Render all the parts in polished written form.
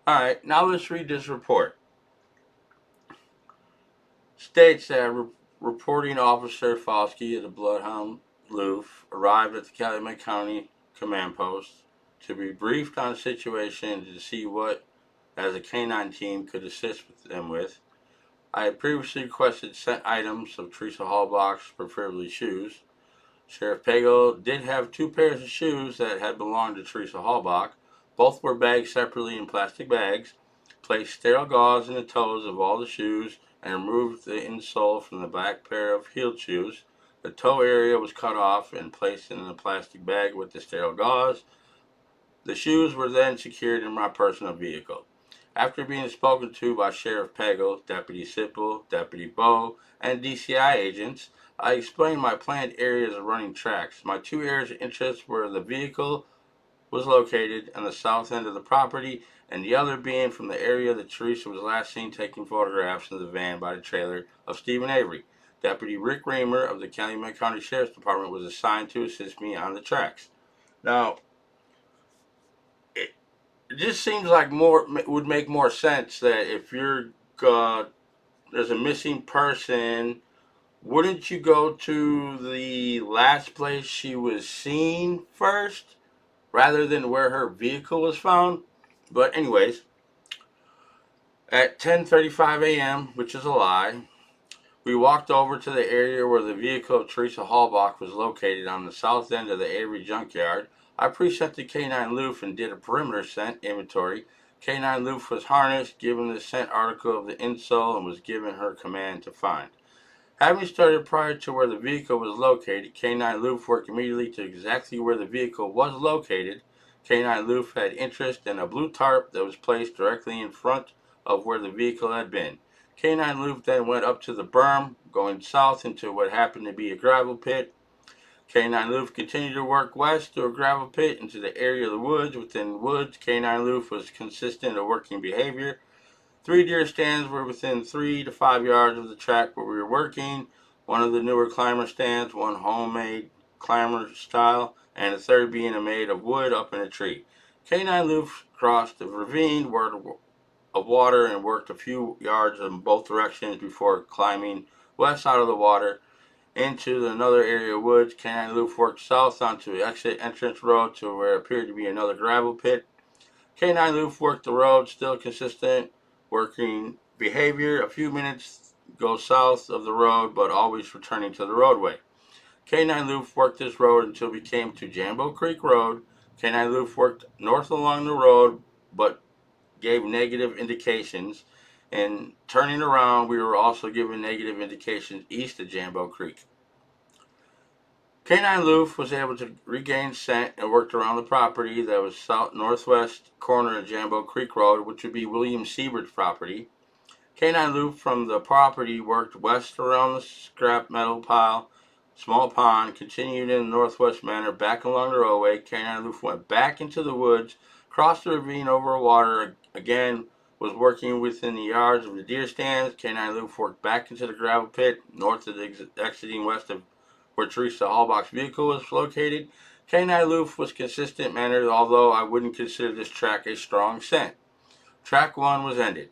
Alright, now let's read this report. States that reporting officer Foskey of the Bloodhound Loof arrived at the Calumet County Command Post to be briefed on the situation and to see what, as a canine team, could assist them with. I had previously requested sent items of Teresa Hallbach's, preferably shoes. Sheriff Pagel did have two pairs of shoes that had belonged to Teresa Hallbach. Both were bagged separately in plastic bags, placed sterile gauze in the toes of all the shoes, and removed the insole from the back pair of heeled shoes. The toe area was cut off and placed in a plastic bag with the sterile gauze. The shoes were then secured in my personal vehicle. After being spoken to by Sheriff Pagel, Deputy Sipple, Deputy Bowe, and DCI agents, I explained my planned areas of running tracks. My two areas of interest were the vehicle was located on the south end of the property, and the other being from the area that Teresa was last seen taking photographs in the van by the trailer of Stephen Avery. Deputy Rick Raymer of the Calumet County Sheriff's Department was assigned to assist me on the tracks. Now, it just seems like more would make more sense that if you're there's a missing person, wouldn't you go to the last place she was seen first rather than where her vehicle was found? But anyways, at 10:35 a.m., which is a lie, we walked over to the area where the vehicle of Teresa Hallbach was located on the south end of the Avery junkyard. I presented K9 Loof and did a perimeter scent inventory. K9 Loof was harnessed, given the scent article of the insole, and was given her command to find. Having started prior to where the vehicle was located, K9 Loof worked immediately to exactly where the vehicle was located. K9 Loof had interest in a blue tarp that was placed directly in front of where the vehicle had been. K9 Loof then went up to the berm, going south into what happened to be a gravel pit. K9 Loof continued to work west to a gravel pit into the area of the woods. Within the woods, K9 Loof was consistent of working behavior. 3 deer stands were within 3 to 5 yards of the track where we were working. One of the newer climber stands, one homemade climber style, and the third being made of wood up in a tree. K9 Loof crossed the ravine of water and worked a few yards in both directions before climbing west out of the water into another area of woods. K9 Loof worked south onto the exit entrance road to where appeared to be another gravel pit. K9 Loof worked the road, still consistent working behavior. A few minutes go south of the road, but always returning to the roadway. K9 Loof worked this road until we came to Jambo Creek Road. K9 Loof worked north along the road, but gave negative indications. And turning around, we were also given negative indications east of Jambo Creek. K9 Loof was able to regain scent and worked around the property that was south northwest corner of Jambo Creek Road, which would be William Siebert's property. K9 Loof from the property worked west around the scrap metal pile, small pond, continued in the northwest manner back along the roadway. K9 Loof went back into the woods, crossed the ravine over water, again was working within the yards of the deer stands. K9 Loof worked back into the gravel pit north of the exiting west of where Teresa Hallbach's vehicle was located. K9 Loof was consistent mannered, although I wouldn't consider this track a strong scent. Track 1 was ended.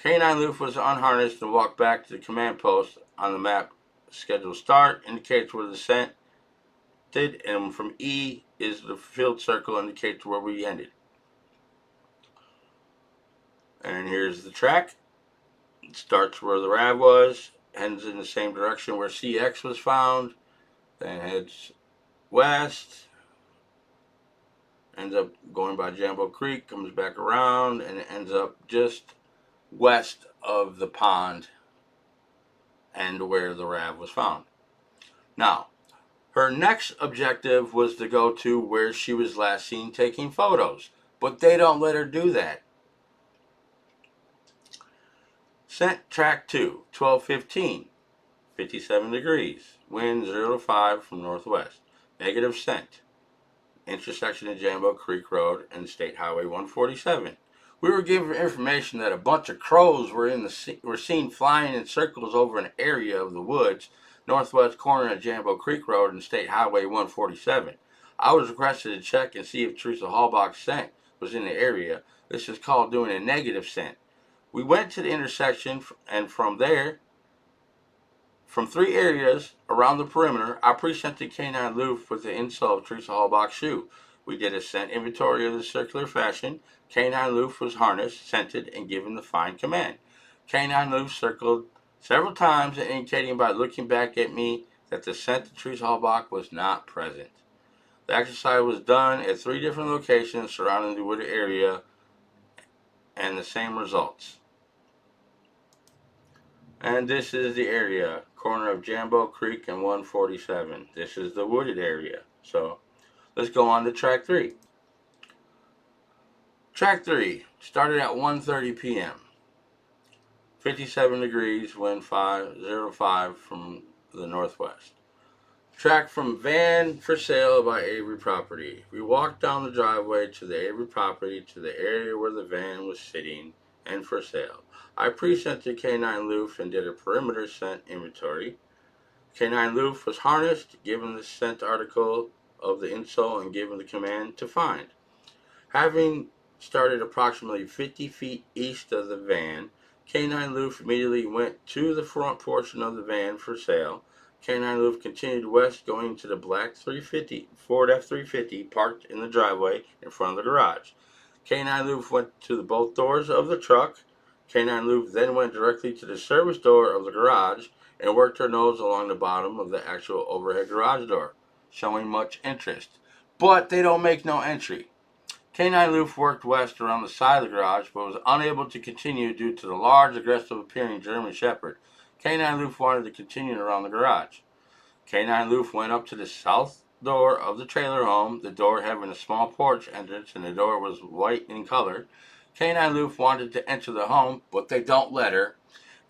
K9 Loof was unharnessed and walked back to the command post. On the map, scheduled start indicates where the scent did, and from E is the field circle indicates where we ended. And here's the track. It starts where the RAV was, ends in the same direction where CX was found, then heads west, ends up going by Jambo Creek, comes back around, and it ends up just west of the pond and where the RAV was found. Now, her next objective was to go to where she was last seen taking photos, but they don't let her do that. Scent track 2, 12:15, 57 degrees, wind 0 to 5 from northwest, negative scent, intersection of Jambo Creek Road and State Highway 147. We were given information that a bunch of crows were seen flying in circles over an area of the woods, northwest corner of Jambo Creek Road and State Highway 147. I was requested to check and see if Teresa Hallbach's scent was in the area. This is called doing a negative scent. We went to the intersection, and from there, from 3 areas around the perimeter, I presented K9 Loof with the insole of Teresa Halbach's shoe. We did a scent inventory of the circular fashion. K9 Loof was harnessed, scented, and given the fine command. K9 Loof circled several times, indicating by looking back at me that the scent of Teresa Halbach was not present. The exercise was done at 3 different locations surrounding the wooded area, and the same results. And this is the area, corner of Jambo Creek and 147. This is the wooded area. So let's go on to track 3. Track 3 started at 1:30 p.m. 57 degrees, wind 0 to 5 from the northwest. Track from van for sale by Avery Property. We walked down the driveway to the Avery Property to the area where the van was sitting and for sale. I presented K9 Loof and did a perimeter scent inventory. K9 Loof was harnessed, given the scent article of the insole, and given the command to find. Having started approximately 50 feet east of the van, K9 Loof immediately went to the front portion of the van for sale. K9 Loof continued west, going to the black Ford F-350 parked in the driveway in front of the garage. K9 Loof went to both doors of the truck. K9 Loof then went directly to the service door of the garage and worked her nose along the bottom of the actual overhead garage door, showing much interest. But they don't make no entry. K9 Loof worked west around the side of the garage, but was unable to continue due to the large, aggressive-appearing German Shepherd. K9 Loof wanted to continue around the garage. K9 Loof went up to the south door of the trailer home, the door having a small porch entrance, and the door was white in color. K9 Loof wanted to enter the home, but they don't let her.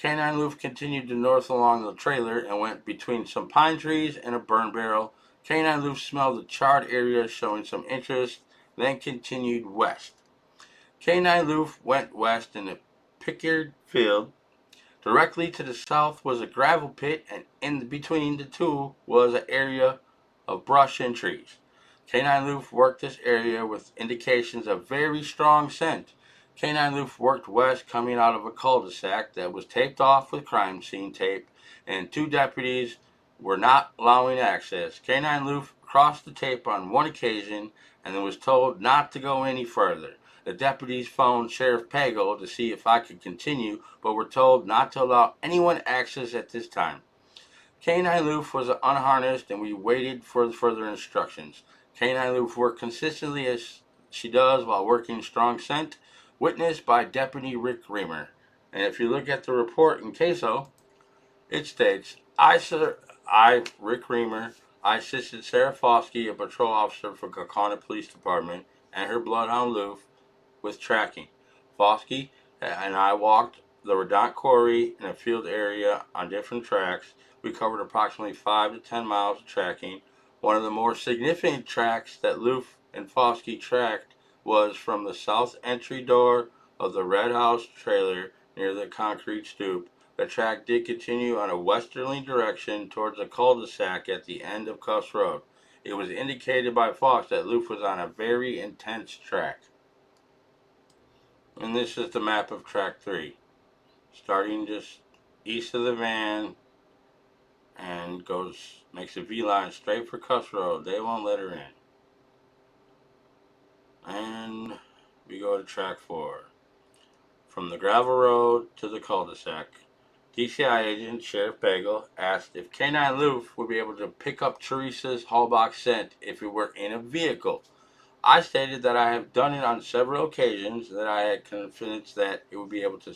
K9 Loof continued to north along the trailer and went between some pine trees and a burn barrel. K9 Loof smelled the charred area, showing some interest, then continued west. K9 Loof went west in the Pickard field. Directly to the south was a gravel pit, and in between the two was an area of brush and trees. K9 Loof worked this area with indications of very strong scent. K9 Loof worked west, coming out of a cul-de-sac that was taped off with crime scene tape, and 2 deputies were not allowing access. K9 Loof crossed the tape on 1 occasion and then was told not to go any further. The deputies phoned Sheriff Pago to see if I could continue, but were told not to allow anyone access at this time. K9 Loof was unharnessed, and we waited for further instructions. K9 Loof worked consistently as she does while working strong scent, witnessed by Deputy Rick Reamer. And if you look at the report in CASO, it states, Rick Reamer, I assisted Sarah Foskey, a patrol officer for Kaukauna Police Department, and her bloodhound Loof with tracking. Foskey and I walked the Redont Quarry in a field area on different tracks. We covered approximately 5 to 10 miles of tracking. One of the more significant tracks that Loof and Foskey tracked was from the south entry door of the Red House trailer near the concrete stoop. The track did continue on a westerly direction towards a cul-de-sac at the end of Cuffs Road. It was indicated by Fox that Loof was on a very intense track. And this is the map of track 3. Starting just east of the van and makes a V-line straight for Cuffs Road. They won't let her in. And we go to track 4. From the gravel road to the cul-de-sac. DCI agent Sheriff Bagel asked if K9 Loof would be able to pick up Teresa's Halbach scent if we were in a vehicle. I stated that I have done it on several occasions, that I had confidence that it would be able to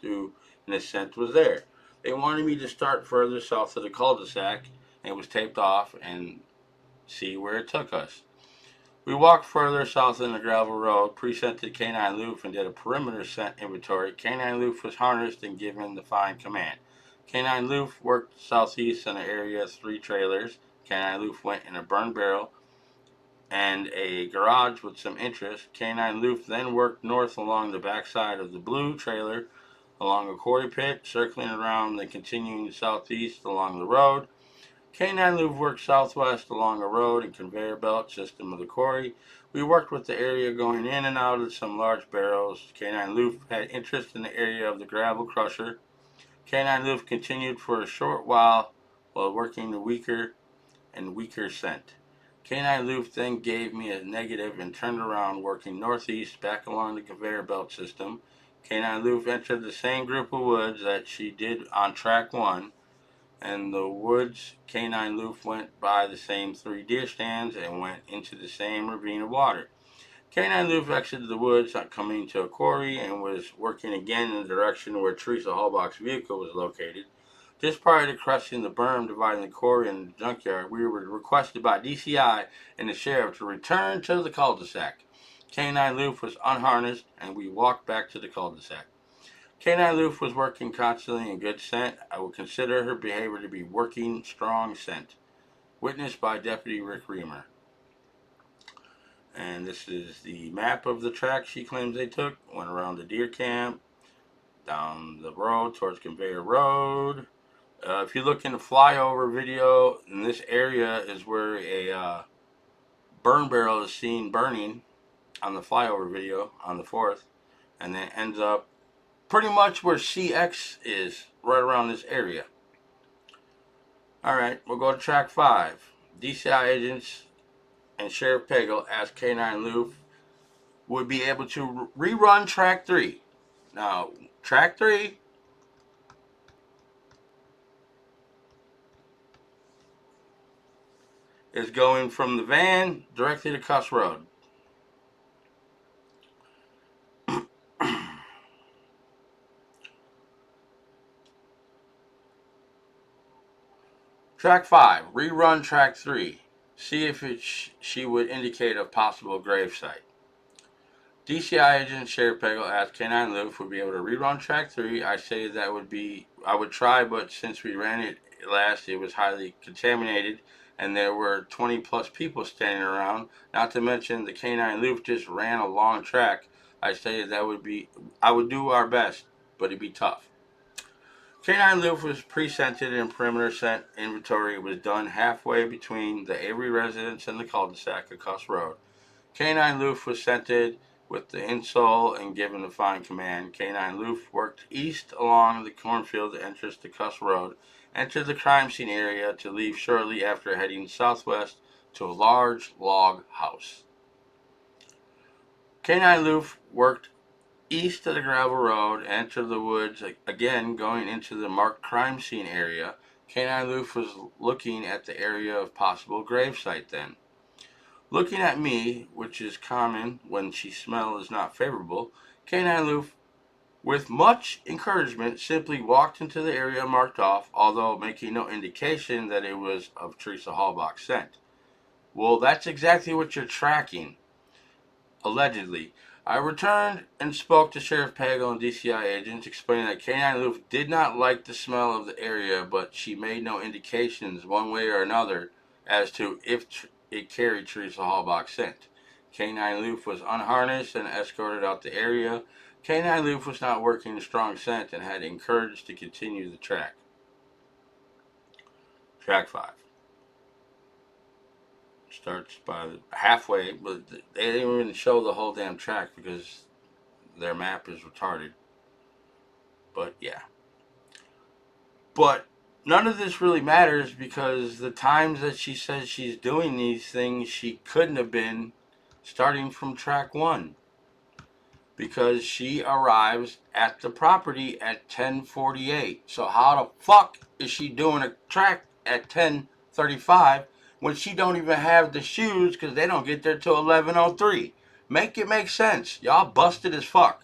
do, and the scent was there. They wanted me to start further south of the cul-de-sac, and it was taped off, and see where it took us. We walked further south in the gravel road, presented K9 Loof, and did a perimeter scent inventory. K9 Loof was harnessed and given the fine command. K9 Loof worked southeast in the area of 3 trailers. K9 Loof went in a burn barrel and a garage with some interest. K9 Loof then worked north along the backside of the blue trailer, along a quarry pit, circling around and continuing southeast along the road. K9 Loof worked southwest along a road and conveyor belt system of the quarry. We worked with the area going in and out of some large barrels. K9 Loof had interest in the area of the gravel crusher. K9 Loof continued for a short while working the weaker and weaker scent. K9 Loof then gave me a negative and turned around working northeast back along the conveyor belt system. K9 Loof entered the same group of woods that she did on track 1, and the woods K9 Loof went by the same 3 deer stands and went into the same ravine of water. K9 Loof exited the woods, coming to a quarry, and was working again in the direction where Teresa Halbach's vehicle was located. Just prior to crossing the berm dividing the quarry and the junkyard, we were requested by DCI and the sheriff to return to the cul-de-sac. K9 Loof was unharnessed, and we walked back to the cul-de-sac. K9 Loof was working constantly in good scent. I would consider her behavior to be working strong scent. Witnessed by Deputy Rick Reamer. And this is the map of the track she claims they took. Went around the deer camp, down the road towards Conveyor Road. If you look in the flyover video, in this area is where a burn barrel is seen burning on the flyover video on the 4th. And then ends up pretty much where CX is, right around this area. Alright, we'll go to track 5. DCI agents and Sheriff Pagel asked K9 Loof would be able to rerun track 3. Now, track 3 is going from the van directly to Cuss Road. Track 5, rerun track 3. See if she would indicate a possible grave site. DCI agent Sheriff Pagel asked K9 Loof would be able to rerun track 3. I stated that I would try, but since we ran it last, it was highly contaminated, and there were 20 plus people standing around. Not to mention the K9 Loof just ran a long track. I stated I would do our best, but it'd be tough. K9 Loof was pre-scented and perimeter scent inventory was done halfway between the Avery residence and the cul-de-sac at Cuss Road. K9 Loof was scented with the insole and given the fine command. K9 Loof worked east along the cornfield entrance to Cuss Road, entered the crime scene area to leave shortly after heading southwest to a large log house. K9 Loof worked east of the gravel road, entered the woods, again going into the marked crime scene area. K9 Loof was looking at the area of possible gravesite then. Looking at me, which is common when she smell is not favorable, K9 Loof, with much encouragement, simply walked into the area marked off, although making no indication that it was of Teresa Halbach's scent. Well, that's exactly what you're tracking, allegedly. I returned and spoke to Sheriff Pagel and DCI agents, explaining that K9 Loof did not like the smell of the area, but she made no indications one way or another as to if it carried Teresa Halbach's scent. K9 Loof was unharnessed and escorted out the area. K9 Loof was not working a strong scent and had encouraged to continue the track. Track 5. Starts by halfway, but they didn't even show the whole damn track because their map is retarded. But yeah. But none of this really matters because the times that she says she's doing these things, she couldn't have been starting from track 1. Because she arrives at the property at 10:48. So how the fuck is she doing a track at 10:35 when she don't even have the shoes because they don't get there till 11:03? Make it make sense. Y'all busted as fuck.